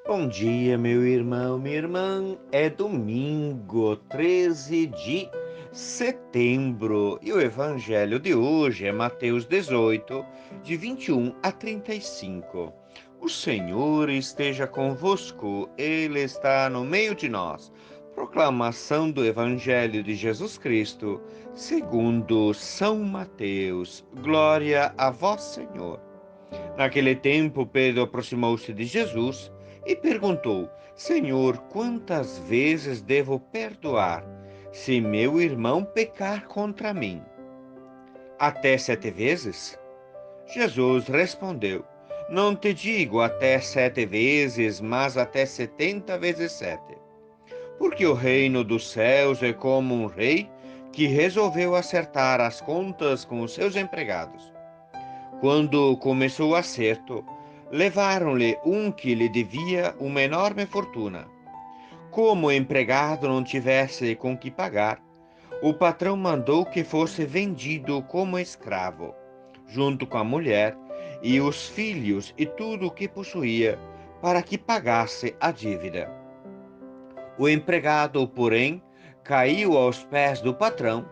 Bom dia, meu irmão, minha irmã. É domingo, 13 de setembro, e o evangelho de hoje é Mateus 18, de 21 a 35. O Senhor esteja convosco, Ele está no meio de nós. Proclamação do Evangelho de Jesus Cristo, segundo São Mateus. Glória a vós, Senhor. Naquele tempo, Pedro aproximou-se de Jesus e perguntou: Senhor, quantas vezes devo perdoar se meu irmão pecar contra mim? Até 7 vezes? Jesus respondeu: Não te digo até 7 vezes, mas até 70 vezes 7. Porque o reino dos céus é como um rei que resolveu acertar as contas com os seus empregados. Quando começou o acerto, levaram-lhe um que lhe devia uma enorme fortuna. Como o empregado não tivesse com que pagar, o patrão mandou que fosse vendido como escravo, junto com a mulher e os filhos e tudo o que possuía, para que pagasse a dívida. O empregado, porém, caiu aos pés do patrão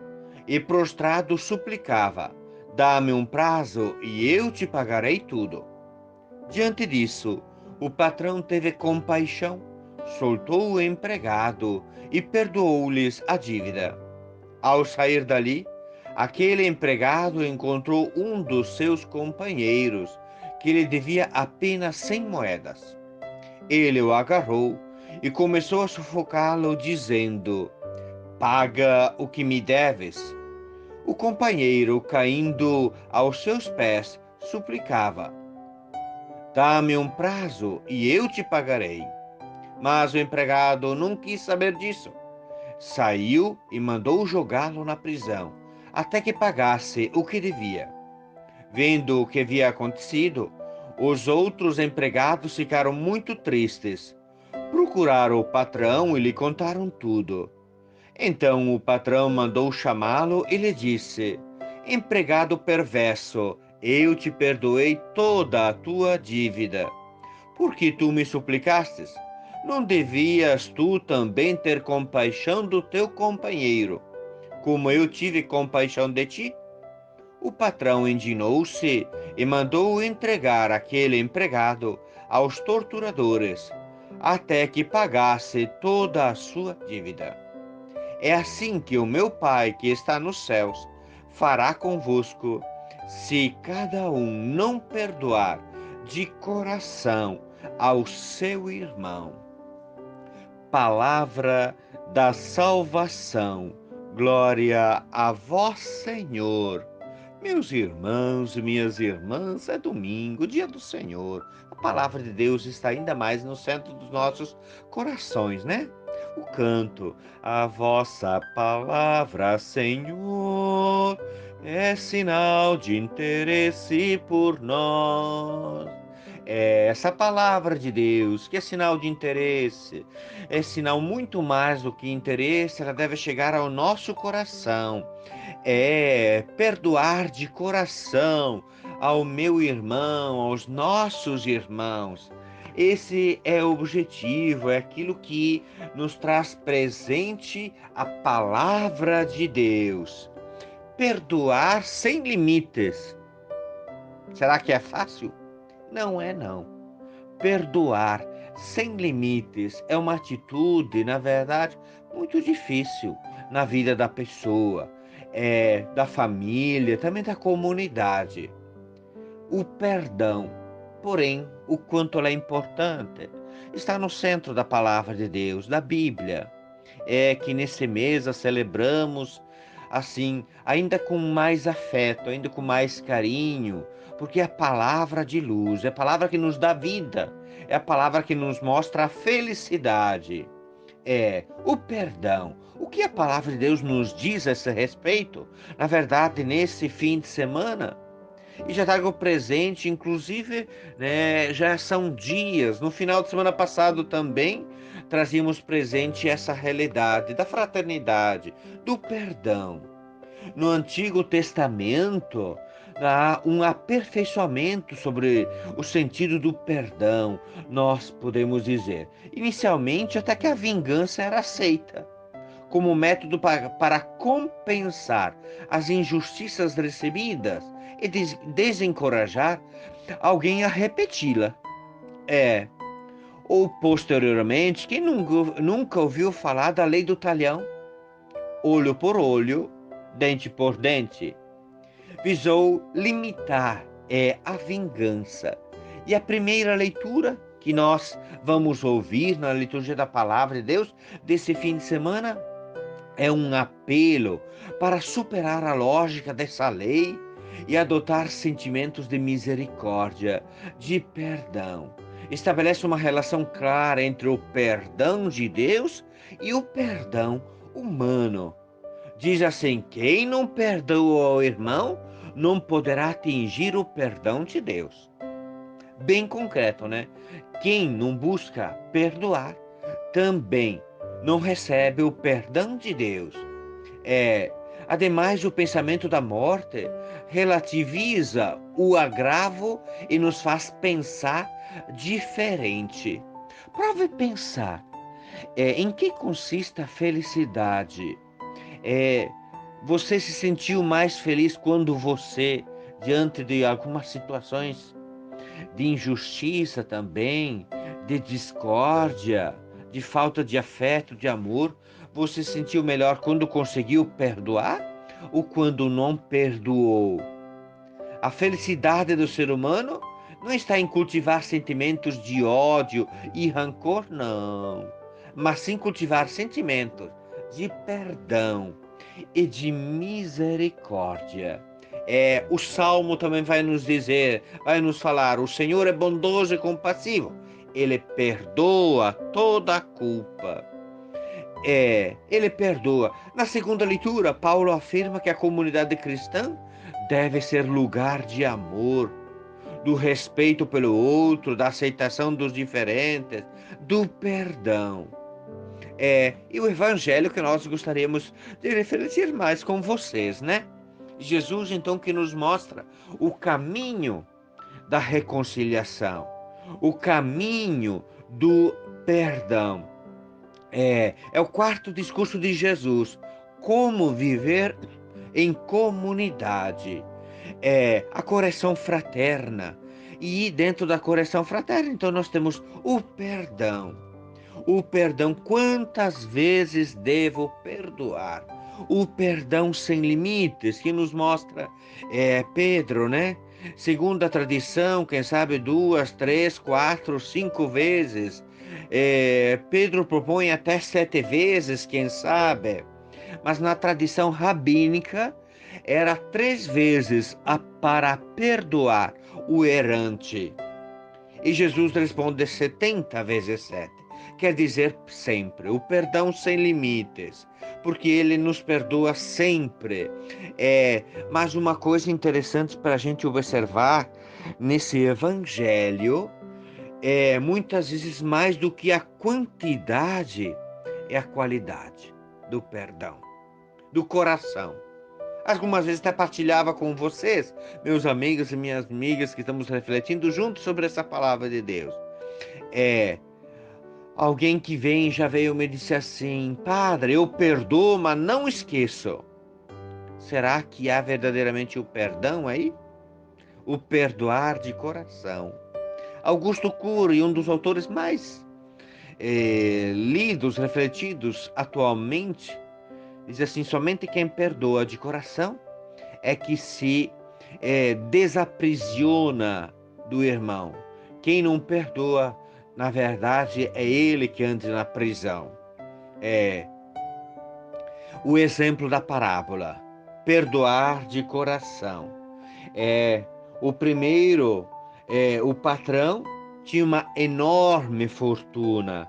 e, prostrado, suplicava: Dá-me um prazo e eu te pagarei tudo. Diante disso, o patrão teve compaixão, soltou o empregado e perdoou-lhes a dívida. Ao sair dali, aquele empregado encontrou um dos seus companheiros que lhe devia apenas 100 moedas. Ele o agarrou e começou a sufocá-lo, dizendo: Paga o que me deves. O companheiro, caindo aos seus pés, suplicava: Dá-me um prazo e eu te pagarei. Mas o empregado não quis saber disso. Saiu e mandou jogá-lo na prisão, até que pagasse o que devia. Vendo o que havia acontecido, os outros empregados ficaram muito tristes. Procuraram o patrão e lhe contaram tudo. Então o patrão mandou chamá-lo e lhe disse: Empregado perverso, eu te perdoei toda a tua dívida, porque tu me suplicastes. Não devias tu também ter compaixão do teu companheiro, como eu tive compaixão de ti? O patrão indignou-se e mandou entregar aquele empregado aos torturadores, até que pagasse toda a sua dívida. É assim que o meu Pai que está nos céus fará convosco, se cada um não perdoar de coração ao seu irmão. Palavra da salvação. Glória a vós, Senhor. Meus irmãos e minhas irmãs, é domingo, dia do Senhor. A palavra de Deus está ainda mais no centro dos nossos corações, né? O canto, a vossa palavra, Senhor, é sinal de interesse por nós. É essa palavra de Deus, que é sinal de interesse, é sinal muito mais do que interesse, ela deve chegar ao nosso coração. É perdoar de coração ao meu irmão, aos nossos irmãos. Esse é o objetivo, é aquilo que nos traz presente a palavra de Deus. Perdoar sem limites. Será que é fácil? Não é, não. Perdoar sem limites é uma atitude, na verdade, muito difícil na vida da pessoa, da família, também da comunidade. O perdão, porém, o quanto ela é importante, está no centro da palavra de Deus, da Bíblia. É que nesse mês a celebramos assim, ainda com mais afeto, ainda com mais carinho, porque é a palavra de luz, é a palavra que nos dá vida, é a palavra que nos mostra a felicidade, é o perdão. O que a palavra de Deus nos diz a esse respeito? Na verdade, nesse fim de semana, e já trago presente, inclusive, né, já são dias. No final de semana passado também trazíamos presente essa realidade da fraternidade, do perdão. No Antigo Testamento, há um aperfeiçoamento sobre o sentido do perdão, nós podemos dizer. Inicialmente, até que a vingança era aceita como método para compensar as injustiças recebidas e desencorajar alguém a repeti-la. É, ou posteriormente, quem nunca ouviu falar da lei do talhão? Olho por olho, dente por dente. Visou limitar a vingança. E a primeira leitura que nós vamos ouvir na liturgia da Palavra de Deus desse fim de semana é um apelo para superar a lógica dessa lei e adotar sentimentos de misericórdia, de perdão. Estabelece uma relação clara entre o perdão de Deus e o perdão humano. Diz assim: quem não perdoa ao irmão não poderá atingir o perdão de Deus. Bem concreto, né? Quem não busca perdoar também não recebe o perdão de Deus. Ademais, o pensamento da morte relativiza o agravo e nos faz pensar diferente. Prove pensar em que consiste a felicidade. É, Você se sentiu mais feliz quando você, diante de algumas situações de injustiça também, de discórdia, de falta de afeto, de amor, você se sentiu melhor quando conseguiu perdoar ou quando não perdoou? A felicidade do ser humano não está em cultivar sentimentos de ódio e rancor, não, mas sim cultivar sentimentos de perdão e de misericórdia. O Salmo também vai nos dizer, vai nos falar: o Senhor é bondoso e compassivo, Ele perdoa toda a culpa. Ele perdoa. Na segunda leitura, Paulo afirma que a comunidade cristã deve ser lugar de amor, do respeito pelo outro, da aceitação dos diferentes, do perdão. E o evangelho que nós gostaríamos de refletir mais com vocês, né? Jesus, então, que nos mostra o caminho da reconciliação, o caminho do perdão. É o quarto discurso de Jesus. Como viver em comunidade. A correção fraterna. E dentro da correção fraterna, então, nós temos o perdão. O perdão, quantas vezes devo perdoar? O perdão sem limites, que nos mostra Pedro, né? Segundo a tradição, quem sabe 2, 3, 4, 5 vezes. Pedro propõe até 7 vezes, quem sabe. Mas na tradição rabínica, era 3 vezes para perdoar o errante. E Jesus responde 70 vezes 7. Quer dizer sempre, o perdão sem limites, porque Ele nos perdoa sempre. Mas uma coisa interessante para a gente observar nesse Evangelho muitas vezes mais do que a quantidade, é a qualidade do perdão, do coração. Algumas vezes até partilhava com vocês, meus amigos e minhas amigas, que estamos refletindo juntos sobre essa palavra de Deus. Alguém que já veio me disse assim: Padre, eu perdoo, mas não esqueço. Será que há verdadeiramente o perdão aí? O perdoar de coração. Augusto Cury, um dos autores mais lidos, refletidos atualmente, diz assim: somente quem perdoa de coração é que se desaprisiona do irmão. Quem não perdoa, na verdade, é ele que anda na prisão. O exemplo da parábola: perdoar de coração. O primeiro, o patrão tinha uma enorme fortuna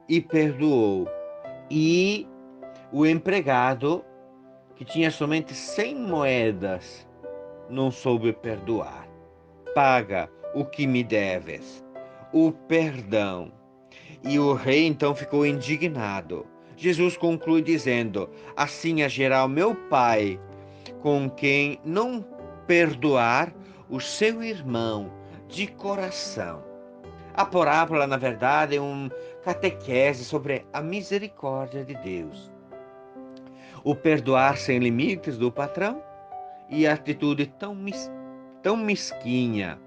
e perdoou. E o empregado, que tinha somente 100 moedas, não soube perdoar. Paga o que me deves. O perdão. E o rei então ficou indignado. Jesus conclui dizendo: assim agirá o meu Pai com quem não perdoar o seu irmão de coração. A parábola, na verdade, é um catequese sobre a misericórdia de Deus. O perdoar sem limites do patrão e a atitude tão mesquinha,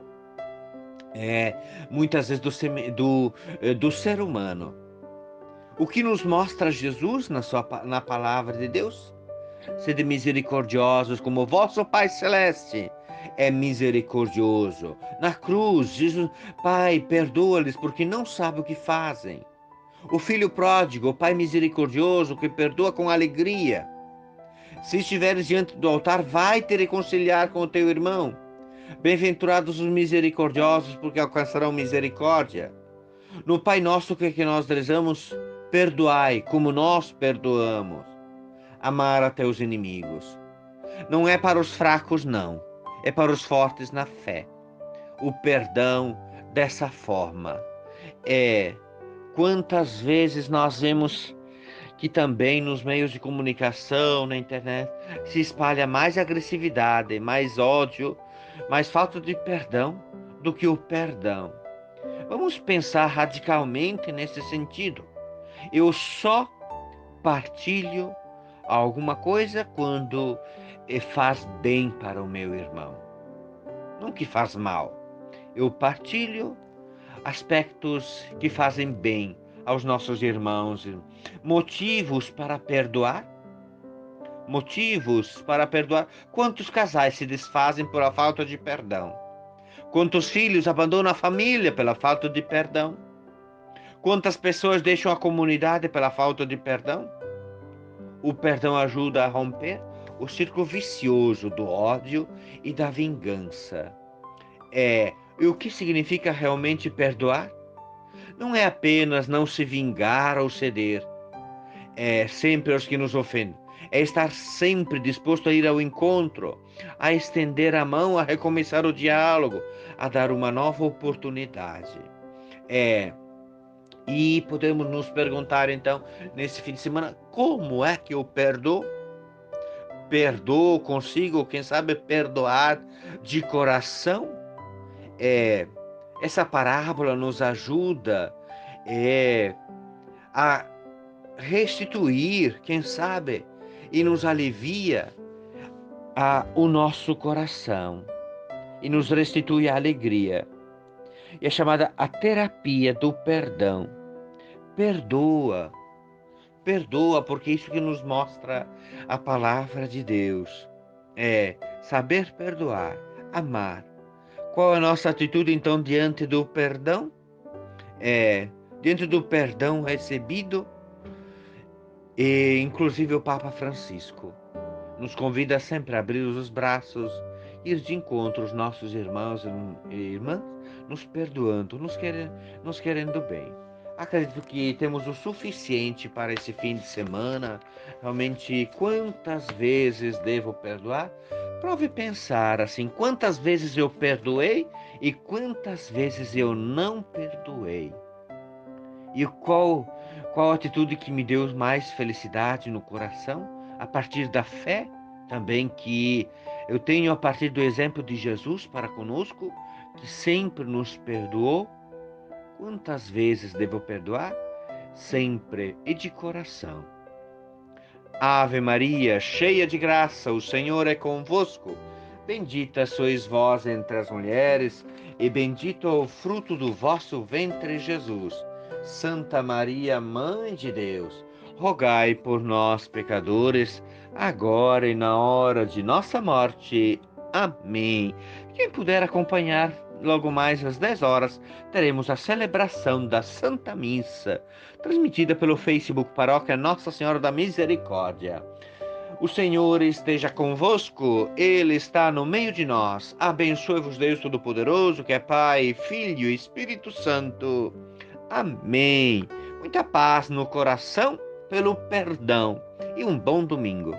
muitas vezes do ser humano. O que nos mostra Jesus na palavra de Deus? Sede misericordiosos como vosso Pai Celeste é misericordioso. Na cruz, Jesus, Pai, perdoa-lhes porque não sabem o que fazem. O filho pródigo, o Pai misericordioso que perdoa com alegria. Se estiveres diante do altar, vai te reconciliar com o teu irmão. Bem-aventurados os misericordiosos, porque alcançarão misericórdia. No Pai Nosso que nós rezamos, perdoai como nós perdoamos. Amar até os inimigos. Não é para os fracos, não. É para os fortes na fé. O perdão dessa forma. Quantas vezes nós vemos que também nos meios de comunicação, na internet, se espalha mais agressividade, mais ódio, mais falta de perdão do que o perdão. Vamos pensar radicalmente nesse sentido. Eu só partilho alguma coisa quando faz bem para o meu irmão, não que faz mal. Eu partilho aspectos que fazem bem aos nossos irmãos, motivos para perdoar. Motivos para perdoar. Quantos casais se desfazem por a falta de perdão? Quantos filhos abandonam a família pela falta de perdão? Quantas pessoas deixam a comunidade pela falta de perdão? O perdão ajuda a romper o círculo vicioso do ódio e da vingança. E o que significa realmente perdoar? Não é apenas não se vingar ou ceder, sempre aos que nos ofendem. É estar sempre disposto a ir ao encontro, a estender a mão, a recomeçar o diálogo, a dar uma nova oportunidade. E podemos nos perguntar então, nesse fim de semana, como é que eu perdoo? Perdoo, consigo, quem sabe, perdoar de coração? Essa parábola nos ajuda a restituir, quem sabe, e nos alivia o nosso coração e nos restitui a alegria. É chamada a terapia do perdão. Perdoa, porque isso que nos mostra a palavra de Deus. Saber perdoar, amar. Qual é a nossa atitude então diante do perdão? Diante do perdão recebido, e inclusive o Papa Francisco nos convida sempre a abrir os braços, ir de encontro aos nossos irmãos e irmãs, nos perdoando, nos querendo bem. Acredito que temos o suficiente para esse fim de semana. Realmente, quantas vezes devo perdoar? Prove pensar assim, quantas vezes eu perdoei e quantas vezes eu não perdoei. E qual a atitude que me deu mais felicidade no coração? A partir da fé também que eu tenho a partir do exemplo de Jesus para conosco, que sempre nos perdoou. Quantas vezes devo perdoar? Sempre e de coração. Ave Maria, cheia de graça, o Senhor é convosco. Bendita sois vós entre as mulheres, e bendito é o fruto do vosso ventre, Jesus. Santa Maria, Mãe de Deus, rogai por nós, pecadores, agora e na hora de nossa morte. Amém. Quem puder acompanhar, logo mais às 10 horas, teremos a celebração da Santa Missa, transmitida pelo Facebook Paróquia Nossa Senhora da Misericórdia. O Senhor esteja convosco, Ele está no meio de nós. Abençoe-vos Deus Todo-Poderoso, que é Pai, Filho e Espírito Santo. Amém. Muita paz no coração pelo perdão e um bom domingo.